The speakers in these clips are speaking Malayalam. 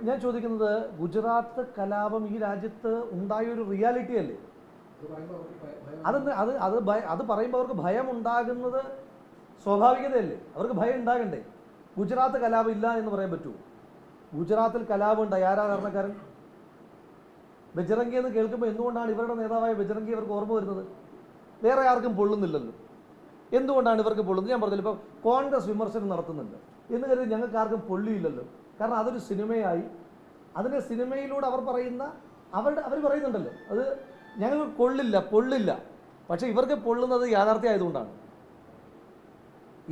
ഞാൻ ചോദിക്കുന്നത് ഗുജറാത്ത് കലാപം ഈ രാജ്യത്ത് ഉണ്ടായൊരു റിയാലിറ്റി അല്ലേ? അത് പറയുമ്പോൾ അവർക്ക് ഭയം ഉണ്ടാകുന്നത് സ്വാഭാവികതയല്ലേ? അവർക്ക് ഭയം ഉണ്ടാകണ്ടേ? ഗുജറാത്ത് കലാപം ഇല്ല എന്ന് പറയാൻ പറ്റുമോ? ഗുജറാത്തിൽ കലാപം ഉണ്ടായി. ആരാ കാരണക്കാരൻ? ബജറംഗി എന്ന് കേൾക്കുമ്പോൾ എന്തുകൊണ്ടാണ് ഇവരുടെ നേതാവായ ബജറംഗി ഇവർക്ക് ഓർമ്മ വരുന്നത്? വേറെ ആർക്കും പൊള്ളുന്നില്ലല്ലോ. എന്തുകൊണ്ടാണ് ഇവർക്ക് പൊള്ളുന്നത്? ഞാൻ പറഞ്ഞില്ല, ഇപ്പോൾ കോൺഗ്രസ് വിമർശനം നടത്തുന്നുണ്ട് എന്ന് കരുതി ഞങ്ങൾക്ക് ആർക്കും പൊള്ളിയില്ലല്ലോ. കാരണം അതൊരു സിനിമയായി, അതിൻ്റെ സിനിമയിലൂടെ അവർ പറയുന്നുണ്ടല്ലോ, അത് ഞങ്ങൾക്ക് പൊള്ളില്ല. പക്ഷെ ഇവർക്ക് പൊള്ളുന്നത് യാഥാർത്ഥ്യമായതുകൊണ്ടാണ്.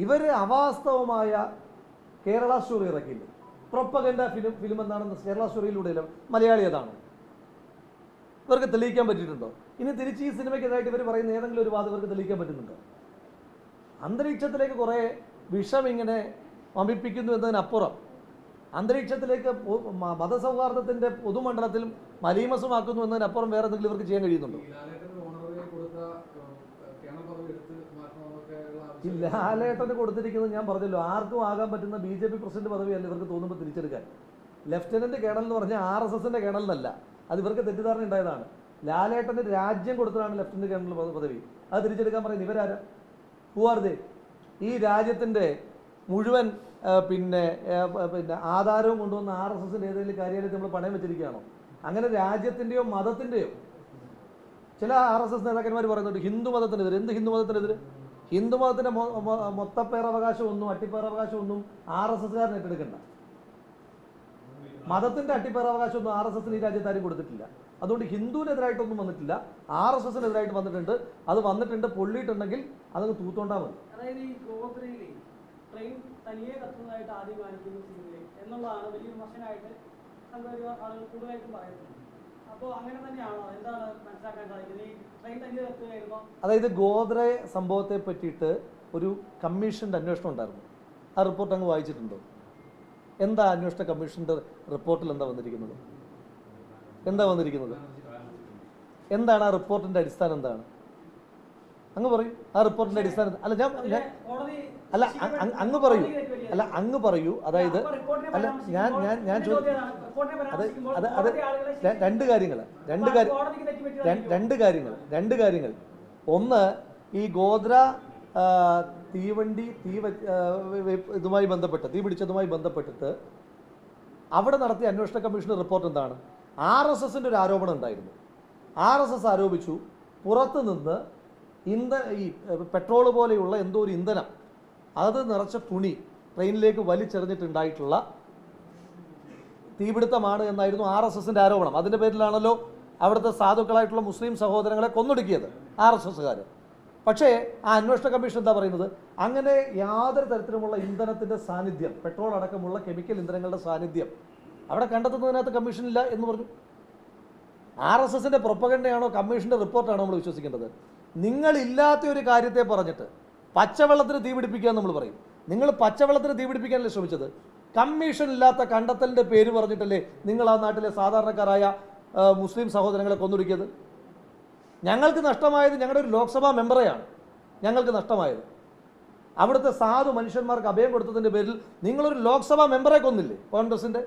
ഇവർ അവാസ്തവമായ കേരള സ്റ്റോറി ഇറക്കിയില്ല. പ്രൊപ്പഗൻഡ ഫിലിം എന്താണെന്ന് കേരള സ്റ്റോറിയിലൂടെ മലയാളി അതാണ്. ഇവർക്ക് തെളിയിക്കാൻ പറ്റിയിട്ടുണ്ടോ? ഇനി തിരിച്ച് ഈ സിനിമയ്ക്കെതിരായിട്ട് ഇവർ പറയുന്ന ഏതെങ്കിലും ഒരു വാദം ഇവർക്ക് തെളിയിക്കാൻ പറ്റുന്നുണ്ടോ? അന്തരീക്ഷത്തിലേക്ക് കുറേ വിഷം ഇങ്ങനെ വമിപ്പിക്കുന്നു എന്നതിനപ്പുറം അന്തരീക്ഷത്തിലേക്ക് മതസൗഹാർദ്ദത്തിൻ്റെ പൊതുമണ്ഡലത്തിൽ മലീമസമാക്കുന്നു എന്നതിനപ്പുറം വേറെ എന്തെങ്കിലും ഇവർക്ക് ചെയ്യാൻ കഴിയുന്നുണ്ടോ? ഈ ലാലേട്ടന് കൊടുത്തിരിക്കുന്നത് ഞാൻ പറഞ്ഞല്ലോ, ആർക്കും ആകാൻ പറ്റുന്ന BJP പ്രസിഡന്റ് പദവിയല്ല ഇവർക്ക് തോന്നുമ്പോൾ തിരിച്ചെടുക്കാൻ. ലെഫ്റ്റനന്റ് കേണൽ എന്ന് പറഞ്ഞാൽ RSSന്റെ കേണലിനല്ല, അത് ഇവർക്ക് തെറ്റിദ്ധാരണ ഉണ്ടായതാണ്. ലാലേട്ടന് രാജ്യം കൊടുത്തതാണ് ലെഫ്റ്റനന്റ് കേണൽ പദവി. അത് തിരിച്ചെടുക്കാൻ പറയുന്നത് ഇവരാരാ? ഹുവാർദേ? ഈ രാജ്യത്തിൻ്റെ മുഴുവൻ പിന്നെ ആധാരവും കൊണ്ടുവന്ന RSSന്റെ ഏതെങ്കിലും കാര്യമായിട്ട് നമ്മൾ പണയം വെച്ചിരിക്കുകയാണോ? അങ്ങനെ രാജ്യത്തിൻ്റെയോ മതത്തിൻ്റെയോ ചില RSS നേതാക്കന്മാർ പറയുന്നുണ്ട് ഹിന്ദു മതത്തിനെതിരെ. എന്ത് ഹിന്ദു മതത്തിനെതിരെ? ഹിന്ദു മതത്തിൻ്റെ മൊത്തപ്പേറവകാശമൊന്നും അട്ടിപ്പേറവകാശമൊന്നും RSSകാരൻ ഏറ്റെടുക്കണ്ട. മതത്തിൻ്റെ അട്ടിപ്പേറവകാശമൊന്നും RSSന് ഈ രാജ്യത്ത് ആരും കൊടുത്തിട്ടില്ല. അതുകൊണ്ട് ഹിന്ദുവിനെതിരായിട്ടൊന്നും വന്നിട്ടില്ല, RSSനെതിരായിട്ട് വന്നിട്ടുണ്ട്. അത് വന്നിട്ടുണ്ട്, പൊള്ളിയിട്ടുണ്ടെങ്കിൽ അതങ്ങ് തൂത്തോണ്ടാ മതി. അതായത് ഈ ഗോത്രയിലെ ട്രെയിൻ തനിയെ കത്തുന്നതായിട്ട് ആദ്യം കാണിക്കുന്ന സിനിമയിൽ എന്നുള്ളതാണ് വലിയ വിമർശനമായിട്ട് ആളുകൾ കൂടുതലായിട്ടും പറയുന്നത്. അപ്പോൾ അങ്ങനെ തന്നെയാണോ? എന്താണ് മനസ്സിലാക്കാൻ സാധിക്കുന്നത്? ഈ ട്രെയിൻ തനിയെ കത്തുകയായിരുന്നോ? അതായത് ഗോദ്രെ സംഭവത്തെ പറ്റിയിട്ട് ഒരു കമ്മീഷൻ്റെ അന്വേഷണം ഉണ്ടായിരുന്നു. ആ റിപ്പോർട്ട് അങ്ങ് വായിച്ചിട്ടുണ്ടോ? എന്താ അന്വേഷണ കമ്മീഷൻ്റെ റിപ്പോർട്ടിൽ എന്താ വന്നിരിക്കുന്നത്? എന്താണ് ആ റിപ്പോർട്ടിൻ്റെ അടിസ്ഥാനം? എന്താണ് അങ്ങ് പറയൂ. ആ റിപ്പോർട്ടിൻ്റെ അടിസ്ഥാനം അങ്ങ് പറയൂ. അതായത് രണ്ട് കാര്യങ്ങൾ. ഒന്ന്, ഈ ഗോദ്ര ഇതുമായി ബന്ധപ്പെട്ട് തീ പിടിച്ചതുമായി ബന്ധപ്പെട്ടിട്ട് അവിടെ നടത്തിയ അന്വേഷണ കമ്മീഷന്റെ റിപ്പോർട്ട് എന്താണ്? RSSന്റെ ഒരു ആരോപണം ഉണ്ടായിരുന്നു. RSS ആരോപിച്ചു പുറത്തുനിന്ന് ഈ പെട്രോൾ പോലെയുള്ള എന്തോ ഒരു ഇന്ധനം അത് നിറച്ച തുണി ട്രെയിനിലേക്ക് വലിച്ചെറിഞ്ഞിട്ടുണ്ടായിട്ടുള്ള തീപിടുത്തമാണ് എന്നായിരുന്നു RSSന്റെ ആരോപണം. അതിൻ്റെ പേരിലാണല്ലോ അവിടുത്തെ സാധുക്കളായിട്ടുള്ള മുസ്ലിം സഹോദരങ്ങളെ കൊന്നൊടുക്കിയത് RSSകാർ. പക്ഷേ ആ അന്വേഷണ കമ്മീഷൻ എന്താ പറയുന്നത്? അങ്ങനെ യാതൊരു തരത്തിലുമുള്ള ഇന്ധനത്തിൻ്റെ സാന്നിധ്യം, പെട്രോൾ അടക്കമുള്ള കെമിക്കൽ ഇന്ധനങ്ങളുടെ സാന്നിധ്യം അവിടെ കണ്ടെത്തുന്നതിനകത്ത് കമ്മീഷനില്ല എന്ന് പറഞ്ഞു. RSSന്റെ പ്രൊപ്പഗൻഡയാണോ കമ്മീഷൻ്റെ റിപ്പോർട്ടാണോ നമ്മൾ വിശ്വസിക്കേണ്ടത്? നിങ്ങളില്ലാത്ത ഒരു കാര്യത്തെ പറഞ്ഞിട്ട് പച്ചവെള്ളത്തിന് തീപിടിപ്പിക്കുക എന്ന് നമ്മൾ പറയും. നിങ്ങൾ പച്ചവെള്ളത്തിന് തീപിടിപ്പിക്കാനല്ലേ ശ്രമിച്ചത്? കമ്മീഷൻ ഇല്ലാത്ത കണ്ടെത്തലിൻ്റെ പേര് പറഞ്ഞിട്ടല്ലേ നിങ്ങൾ ആ നാട്ടിലെ സാധാരണക്കാരായ മുസ്ലിം സഹോദരങ്ങളെ കൊന്നൊടുക്കിയത്? ഞങ്ങൾക്ക് നഷ്ടമായത് ഞങ്ങളുടെ ഒരു ലോക്സഭാ മെമ്പറെയാണ് ഞങ്ങൾക്ക് നഷ്ടമായത്. അവിടുത്തെ സാധു മനുഷ്യന്മാർക്ക് അഭയം കൊടുത്തതിൻ്റെ പേരിൽ നിങ്ങളൊരു ലോക്സഭാ മെമ്പറെ കൊന്നില്ലേ കോൺഗ്രസിൻ്റെ?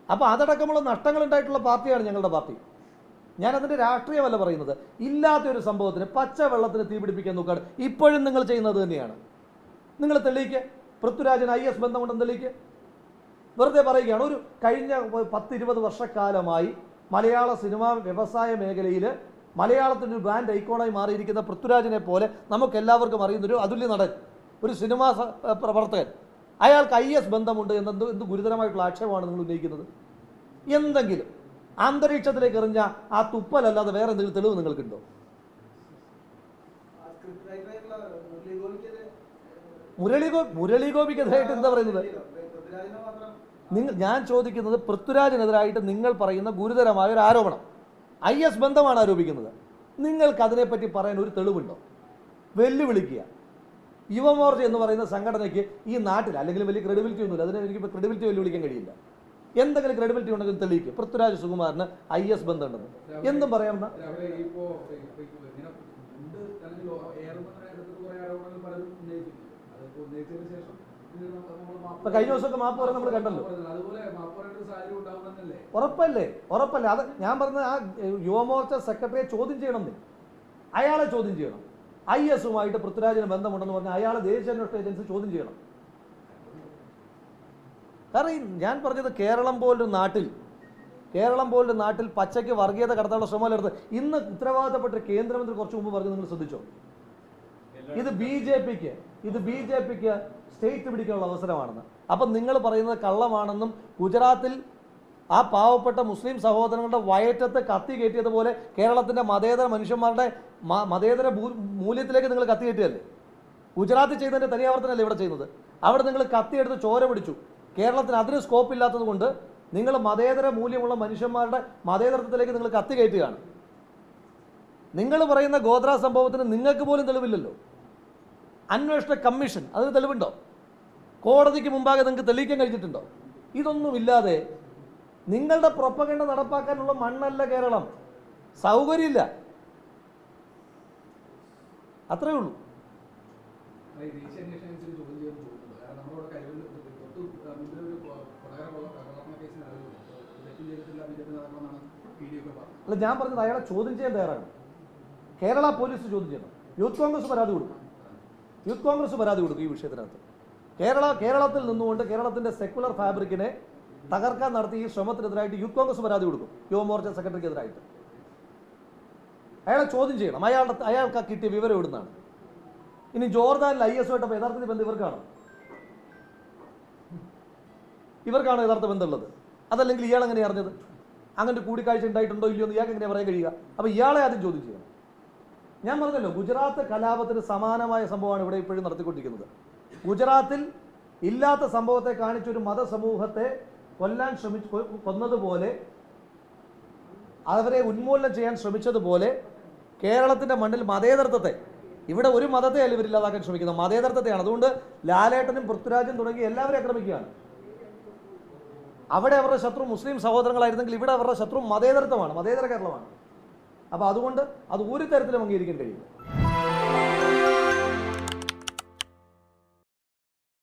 അപ്പോൾ അതടക്കമുള്ള നഷ്ടങ്ങൾ ഉണ്ടായിട്ടുള്ള പാർട്ടിയാണ് ഞങ്ങളുടെ പാർട്ടി. ഞാനതിൻ്റെ രാഷ്ട്രീയമല്ല പറയുന്നത്. ഇല്ലാത്തൊരു സംഭവത്തിന് പച്ചവെള്ളത്തിന് തീപിടിപ്പിക്കാൻ നോക്കുകയാണ്. ഇപ്പോഴും നിങ്ങൾ ചെയ്യുന്നത് തന്നെയാണ്. നിങ്ങൾ തെളിയിക്കുക. പൃഥ്വിരാജിന് IS ബന്ധമുണ്ടെന്ന് തെളിയിക്കുക. വെറുതെ പറയുകയാണ്. ഒരു കഴിഞ്ഞ 10-20 വർഷക്കാലമായി മലയാള സിനിമാ വ്യവസായ മേഖലയിൽ മലയാളത്തിൻ്റെ ഒരു ബ്രാൻഡ് ഐക്കോണായി മാറിയിരിക്കുന്ന പൃഥ്വിരാജിനെ പോലെ നമുക്കെല്ലാവർക്കും അറിയുന്നൊരു അതുല്യ നടൻ, ഒരു സിനിമാ പ്രവർത്തകൻ, അയാൾക്ക് IS ബന്ധമുണ്ട് എന്ത് ഗുരുതരമായിട്ടുള്ള ആക്ഷേപമാണ് നിങ്ങൾ ഉന്നയിക്കുന്നത്? എന്തെങ്കിലും അന്തരീക്ഷത്തിലേക്ക് എറിഞ്ഞ ആ തുപ്പലല്ലാതെ വേറെ എന്തെങ്കിലും തെളിവ് നിങ്ങൾക്കുണ്ടോ? മുരളി ഗോപിക്കെതിരായിട്ട് എന്താ പറയുന്നത്? ഞാൻ ചോദിക്കുന്നത്, പൃഥ്വിരാജിനെതിരായിട്ട് നിങ്ങൾ പറയുന്ന ഗുരുതരമായ ഒരു ആരോപണം, IS ബന്ധമാണ് ആരോപിക്കുന്നത്. നിങ്ങൾക്ക് അതിനെപ്പറ്റി പറയാൻ ഒരു തെളിവുണ്ടോ? വെല്ലുവിളിക്കുക. യുവമോർച്ച എന്ന് പറയുന്ന സംഘടനയ്ക്ക് ഈ നാട്ടിൽ അല്ലെങ്കിൽ വലിയ ക്രെഡിബിലിറ്റി ഒന്നുമില്ല. അതിന് എനിക്കിപ്പോൾ ക്രെഡിബിലിറ്റി വെല്ലുവിളിക്കാൻ കഴിയില്ല. എന്തെങ്കിലും ക്രെഡിബിലിറ്റി ഉണ്ടെങ്കിൽ തെളിയിക്കുക. പൃഥ്വിരാജ് സുകുമാരന് IS ബന്ധമുണ്ടെന്ന് എന്തും പറയാമെന്ന കഴിഞ്ഞ ദിവസമൊക്കെ മാപ്പ് പറയാൻ നമ്മൾ കണ്ടല്ലോ. ഉറപ്പല്ലേ? അത് ഞാൻ പറഞ്ഞ ആ യുവമോർച്ച സെക്രട്ടറിയെ ചോദ്യം ചെയ്യണം. അയാളെ ചോദ്യം ചെയ്യണം. IS-ഉമായിട്ട് പൃഥ്വിരാജിന് ബന്ധമുണ്ടെന്ന് പറഞ്ഞാൽ അയാളെ ദേശീയ അന്വേഷണ ഏജൻസി ചോദ്യം ചെയ്യണം. കാരണം ഞാൻ പറഞ്ഞത് കേരളം പോലൊരു നാട്ടിൽ പച്ചയ്ക്ക് വർഗീയത കടത്താനുള്ള ശ്രമം എടുത്ത് ഇന്ന് ഉത്തരവാദിത്തപ്പെട്ട കേന്ദ്രമന്ത്രി കുറച്ച് മുമ്പ് പറഞ്ഞു, നിങ്ങൾ ശ്രദ്ധിച്ചോ? ഇത് ബി ജെ പിക്ക് സ്റ്റേറ്റ് പിടിക്കാനുള്ള അവസരമാണെന്ന്. അപ്പം നിങ്ങൾ പറയുന്നത് കള്ളമാണെന്നും ഗുജറാത്തിൽ ആ പാവപ്പെട്ട മുസ്ലിം സഹോദരങ്ങളുടെ വയറ്റത്ത് കത്തി കയറ്റിയതുപോലെ കേരളത്തിൻ്റെ മതേതര മനുഷ്യന്മാരുടെ മതേതര മൂല്യത്തിലേക്ക് നിങ്ങൾ കത്തി കയറ്റിയല്ലേ? ഗുജറാത്തിൽ ചെയ്തതിൻ്റെ തനിയാവർത്തനല്ലേ ഇവിടെ ചെയ്യുന്നത്? അവിടെ നിങ്ങൾ കത്തിയെടുത്ത് ചോര പിടിച്ചു. കേരളത്തിന് അതിന് സ്കോപ്പ് ഇല്ലാത്തത് കൊണ്ട് നിങ്ങൾ മതേതര മൂല്യമുള്ള മനുഷ്യന്മാരുടെ മതേതരത്വത്തിലേക്ക് നിങ്ങൾ കത്തി കയറ്റുകയാണ്. നിങ്ങൾ പറയുന്ന ഗോത്ര സംഭവത്തിന് നിങ്ങൾക്ക് പോലും തെളിവില്ലല്ലോ. അന്വേഷണ കമ്മീഷൻ അതിന് തെളിവുണ്ടോ? കോടതിക്ക് മുമ്പാകെ നിങ്ങൾക്ക് തെളിയിക്കാൻ കഴിഞ്ഞിട്ടുണ്ടോ? ഇതൊന്നുമില്ലാതെ നിങ്ങളുടെ പ്രൊപ്പഗണ്ട നടപ്പാക്കാനുള്ള മണ്ണല്ല കേരളം. സൗകര്യമില്ല, അത്രയേ ഉള്ളൂ. അല്ല, ഞാൻ പറഞ്ഞത് അയാളെ ചോദ്യം ചെയ്യാൻ തയ്യാറാണ്. കേരള പോലീസ് ചോദ്യം ചെയ്യണം. യൂത്ത് കോൺഗ്രസ് പരാതി കൊടുക്കും ഈ വിഷയത്തിനകത്ത്. കേരളത്തിൽ നിന്നുകൊണ്ട് കേരളത്തിൻ്റെ സെക്കുലർ ഫാബ്രിക്കിനെ തകർക്കാൻ നടത്തിയ ഈ ശ്രമത്തിനെതിരായിട്ട് യൂത്ത് കോൺഗ്രസ് പരാതി കൊടുക്കും യുവമോർച്ച സെക്രട്ടറിക്കെതിരായിട്ട്. അയാളെ ചോദ്യം ചെയ്യണം. അയാൾക്ക് കിട്ടിയ വിവരം എവിടുന്നാണ്? ഇനി ജോർദാനിൽ IS-ഉമായിട്ട് യഥാർത്ഥത്തിൽ ബന്ധം ഇവർക്കാണ് യഥാർത്ഥ ബന്ധമുള്ളത്. അതല്ലെങ്കിൽ ഇയാൾ എങ്ങനെ അറിഞ്ഞത്? അങ്ങനെ കൂടിക്കാഴ്ച ഉണ്ടായിട്ടുണ്ടോ ഇല്ലയോ എന്ന് ഇയാൾക്ക് എങ്ങനെ പറയാൻ കഴിയുക? അപ്പോൾ ഇയാളെ ആദ്യം ചോദ്യം ചെയ്യണം. ഞാൻ പറഞ്ഞല്ലോ, ഗുജറാത്ത് കലാപത്തിന് സമാനമായ സംഭവമാണ് ഇവിടെ ഇപ്പോഴും നടത്തിക്കൊണ്ടിരിക്കുന്നത്. ഗുജറാത്തിൽ ഇല്ലാത്ത സംഭവത്തെ കാണിച്ചൊരു മതസമൂഹത്തെ കൊന്നതുപോലെ, അവരെ ഉന്മൂലനം ചെയ്യാൻ ശ്രമിച്ചതുപോലെ കേരളത്തിൻ്റെ മണ്ണിൽ മതേതരത്വത്തെ, ഇവിടെ ഒരു മതത്തെ അല്ല ഇവരില്ലാതാക്കാൻ ശ്രമിക്കുന്നത്, മതേതരത്വത്തെയാണ്. അതുകൊണ്ട് ലാലേട്ടനും പൃഥ്വിരാജും തുടങ്ങി എല്ലാവരും ആക്രമിക്കുകയാണ്. അവിടെ അവരുടെ ശത്രു മുസ്ലിം സഹോദരങ്ങളായിരുന്നെങ്കിൽ ഇവിടെ അവരുടെ ശത്രു മതേതരത്വമാണ്, മതേതര കേരളമാണ്. അപ്പോൾ അതുകൊണ്ട് അത് ഒരു തരത്തിലും അംഗീകരിക്കാൻ കഴിയില്ല.